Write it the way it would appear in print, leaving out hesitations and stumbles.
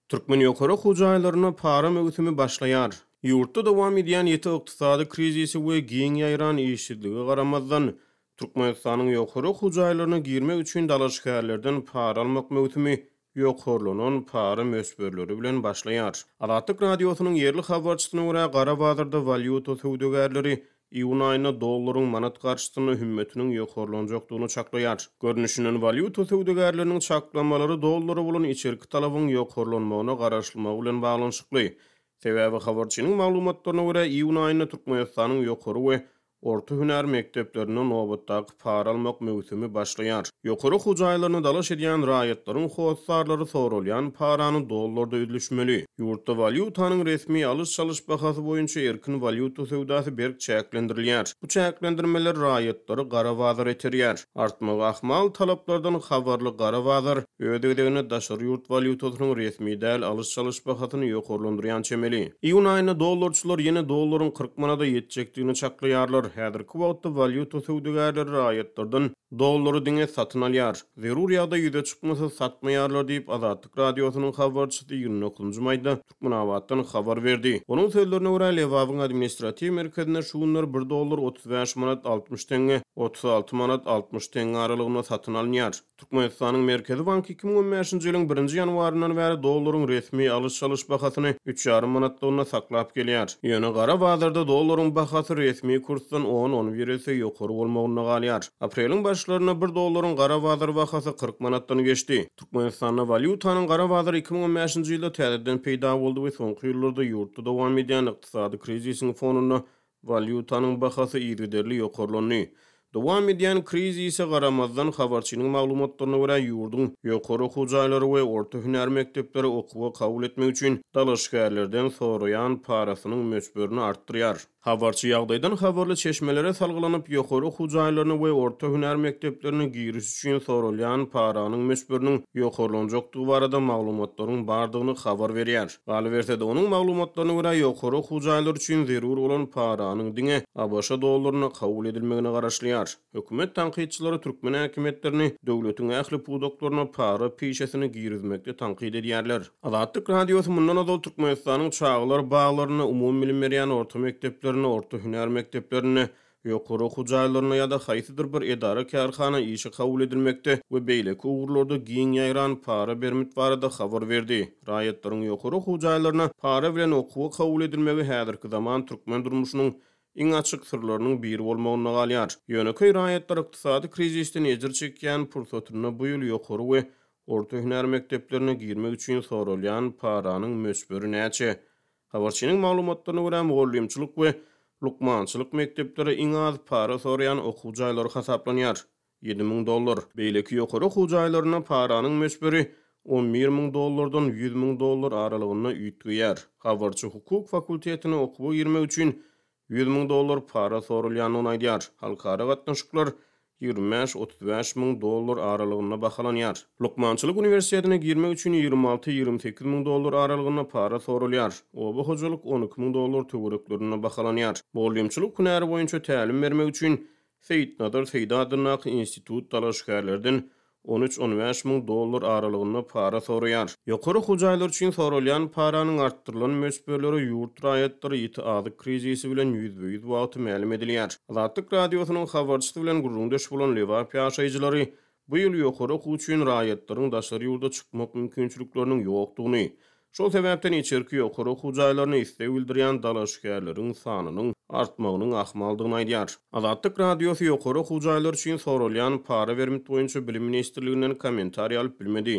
Türkmen ýokary hujaýlaryna para mögütümi başlaýar. Ýurtda dowam edýän ýeti ykdysady krizisi we giň ýaýran işçiligi garamazdan Türkmenistanyň ýokary hujaýlaryna girmek üçin dalaşgärlerden para almak mögütümi ýokarlanan para mösberleri bilen başlaýar. Alatyk radiosynyň ýerli habarçysyna görä Garabazarda valyuta söwdegärleri iýun aýyna dollaryň manat garşysyna hümmetiniň ýokarlanjakdygyny çaklaýar. Görnüşinden valyuta söwdegärleriniň çaklamalary dollary bolan içerki talabyň ýokarlanmagyna garaşlmak bilen baglanyşykly. Sebäbi habarçynyň maglumatlaryna görä iýun aýyna Türkmenistanyň ýokary we orta hünär mekteplerine nobatdaky para almak mögütümi başlaýar. Ýokary hujaýlaryny dalaş edýän raýatlaryň hossarlary sorulýan parany dollarda ödülüşmeli. Ýurtda valyutanyň resmi alış-çalış bahasy boýunça erkin valyuta söwdasy berk çäklendirilýär. Bu çäklendirmeler raýatlary garabazar eterýär. Artmagy ahmal talaplardan habarly garabazar ödegini daşary ýurt valyutasynyň resmi däl alış-çalış bahasyny ýokarlandyrýan çemeli. Iýun aýyna dollarçylar ýene dollaryň 40 manada ýetjekdigini çaklaýarlar. Häzirki wagtda valyuta söwdegärleri raýatlardan dollary diňe satyn alýar. Zerur ýagda ýüze çykmasa satmaýarlar diýip Azatlyk radiosynyň habarçysy 29-njy maýda Türkmenawatdan habar berdi. Onuň sözlerine görä Lewabyň administrativ merkezine şu günler 1 dollar 35 manat 60 tenge, 36 manat 60 tenge aralygynda satyn alınýar. Türkmenistanyň Merkezi Banky 2015-nji ýylyň 1-nji ýanwaryndan bäri dollaryň resmi alış-çalış bahasyny 3,5 manatlygyna saklap gelýär. Ýöne gara bazarda dollaryň bahasy resmi kursdan 10-11 есе ýokary bolmagyna galýar. Apreliň başlaryna 1 dollaryň gara bazar bahasy 40 manatdan geçdi. Türkmenistanyň valyutanyň gara bazary 2015-nji ýylda täzeden peýda boldy we soňky ýyllarda ýurtda dowam edýän ykdysady krizisiň fonunda valyutanyň bahasy ýerli ýokarlandy. Dowam edýän krizise garamazdan habarçynyň maglumatlaryna görä ýurdun ýokary hujaýlary we orta hünär mektepleri okuwa kabul etmek üçin dalaşgärlerden soraýan parasynyň mösberini artdyrýar. Habarçy ýagdaýdan habarly çeşmelere salgylanyp ýokary hujaýlaryny we orta hünär mekteplerini giriş üçin sorulýan paranyň mösberiniň ýokarlanjakdygy barada maglumatlaryň bardygyny habar berýär. Galiberse de onuň maglumatlaryna görä ýokary hujaýlar üçin zerur bolan paranyň diňe ABŞ dollaryna kabul edilmegine garaşlýar. Hökümet tanqidçileri Türkmen häkimetlerini döwletiň ähli pudoklaryna para pişesini girizmekde tanqid edýärler. Azatlyk radiosy mundan azal Türkmenistanyň çağlar baglaryny umum bilim berýän orta mekteplerini, orta hünär mekteplerini, ýokary hujaýlaryna ýa-da haýsydyr bir edara kärhana işi kabul edilmekde we beýleki ugurlarda giň ýaýran para bermit barada habar berdi. Raýatlaryň ýokary hujaýlaryna para bilen okuwa kabul edilmegi häzirki zaman türkmen durmuşynyň iň açyk sırlarynyň biri bolmagyna galýar. Ýöneköy raýatlar ykdysady krizisden ejir çekýän pursatyna bu ýyl ýokary we orta hünär mekteplerine girmek üçin sorulýan paranyň mösberi näçe? Habarçynyň maglumatlaryna görä mugallimçilik we lukmançylyk mektepleri iň az para soraýan okuwjaýlar hasaplanýar. 7.000 dollar. Beýleki ýokary hujaýlaryna paranyň mösberi 11.000 dollardan 100.000 dollar aralygynda ýitýär. Habarçy hukuk fakultetine okuwa girmek üçin 100.000 dollar para sorulýanyny aýdýar. Halkara gatnaşyklar 25-35.000 dollar aralygynda bahalanýar. Lukmançylyk universitetine girmek üçin 26-28.000 dollar aralygynda para sorulýar. Oba hojalyk 12.000 dollar töwereklerine bahalanýar. Mugallimçilik hünäri boýunça tälim bermek üçin Seyit Nadar Seydadynak institut dalaşgärlerden 13-15.000 dollar aralygynda para soraýar. Ýokary hujaýlar üçin sorulýan paranyň artdyrylan mösberleri ýurt raýatlary ýeti krizisi bilen ýüzbe-ýüz wagty mälim edilýär. Azatlyk radiosynyň habarçysy bilen gurrundaş bolan Lewap ýaşaýjylary bu ýyl ýokary hukuk üçin raýatlaryň daşary ýurda çykmak mümkinçilikleriniň ýokdugyny, şol sebäpden içerki ýokary hujaýlaryny istek bildirýän dalaşgärleriň sanynyň artmagynyň ahmaldygyny aýdýar. Azatlyk radiosy ýokary hujaýlar üçin sorulýan para bermit boýunça bilim ministrliginden kommentariýa alyp bilmedi.